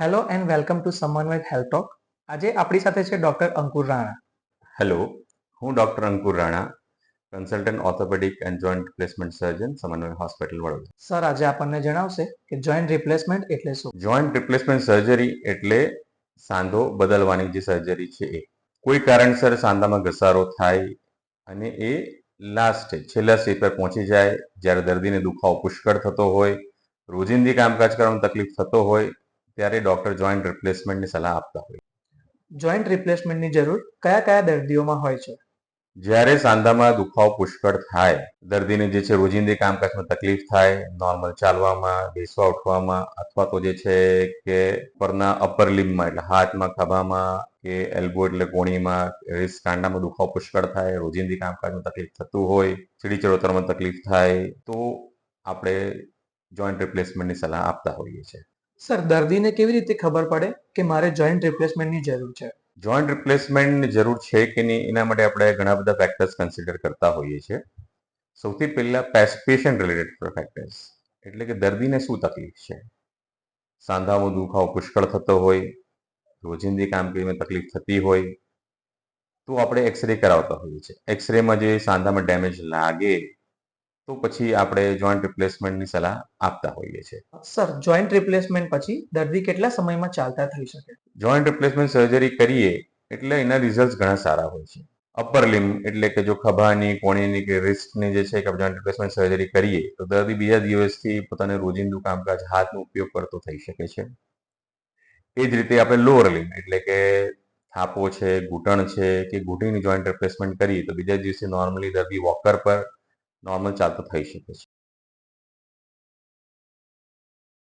Hello and welcome to સમન્વય health talk. આજે આપણી સાથે છે ડોક્ટર અંકુર રાણા. હેલો, હું doctor Ankur Rana, consultant orthopaedic and joint replacement સર્જન, સમન્વય હોસ્પિટલ, વડોદરા. સર આજે આપણને જણાવશે કે જોઈન્ટ રિપ્લેસમેન્ટ એટલે શું. જોઈન્ટ રિપ્લેસમેન્ટ સર્જરી એટલે સાંધો બદલવાની જે સર્જરી છે એ કોઈ કારણસર સાંધામાં ઘસારો થાય અને એ લાસ્ટ છેલ્લા સ્ટેજ પર પહોંચી જાય, જ્યારે દર્દીને દુખાવો પુષ્કળ થતો હોય, રોજિંદી કામકાજ કરવામાં તકલીફ થતો હોય, ત્યારે ડૉક્ટર જોઈન્ટ રિપ્લેસમેન્ટની સલાહ આપતા હોય. જોઈન્ટ રિપ્લેસમેન્ટની જરૂર કયા કયા દર્દીઓમાં હોય છે. જ્યારે સાંધામાં દુખાવો પુષ્કળ થાય, દર્દીને જે છે રોજિંદી કામકાજમાં તકલીફ થાય, નોર્મલ ચાલવામાં, બેસવા ઉઠવામાં, અથવા તો જે છે કે પરના અપર લિમ્બમાં એટલે હાથમાં, ખભામાં કે એલ્બો એટલે કોણીમાં, રિસ્ટ કાંડામાં દુખાવો પુષ્કળ થાય, રોજિંદી કામકાજમાં તકલીફ થતું હોય, સીડી ચડોતરમાં તકલીફ થાય, તો આપણે જોઈન્ટ રિપ્લેસમેન્ટની સલાહ આપતા હોઈએ છીએ. સર દર્દીને કેવી રીતે ખબર પડે કે મારે જોઈન્ટ રિપ્લેસમેન્ટની જરૂર છે. જોઈન્ટ રિપ્લેસમેન્ટની જરૂર છે કે નહીં એના માટે આપણે ઘણા બધા ફેક્ટર્સ કન્સિડર કરતા હોઈએ છીએ. સૌથી પહેલા પેશન્ટ રિલેટેડ ફેક્ટર્સ એટલે કે દર્દીને શું તકલીફ છે. સાંધામાં દુખાવો પુષ્કળ થતો હોય, રોજિંદી કામગીરીમાં તકલીફ થતી હોય, તો આપણે એક્સરે કરાવતા હોઈએ છીએ. એક્સરેમાં જે સાંધામાં ડેમેજ લાગે તો પછી આપણે જોઈન્ટ રિપ્લેસમેન્ટની સલાહ આપતા હોઈએ છીએ. સર જોઈન્ટ રિપ્લેસમેન્ટ પછી દર્દી કેટલા સમયમાં ચાલતા થઈ શકે. જોઈન્ટ રિપ્લેસમેન્ટ સર્જરી કરીએ એટલે એના રિઝલ્ટ ઘણા સારા હોય છે. અપર લિમ્બ એટલે કે જો ખભાની, કોણીની કે રિસ્ટની જે છે કે જોઈન્ટ રિપ્લેસમેન્ટ સર્જરી કરીએ તો દર્દી બીજા દિવસથી પોતાનું રોજિંદું કામકાજ હાથનો ઉપયોગ કરતો થઈ શકે છે. એ જ રીતે આપણે લોઅર લિમ્બ એટલે કે થાપો છે, ઘૂંટણ છે કે ઘૂંટીની જોઈન્ટ રિપ્લેસમેન્ટ કરીએ તો બીજા દિવસે નોર્મલી દર્દી વોકર પર નોર્મલ ચાલતો થઈ શકે છે.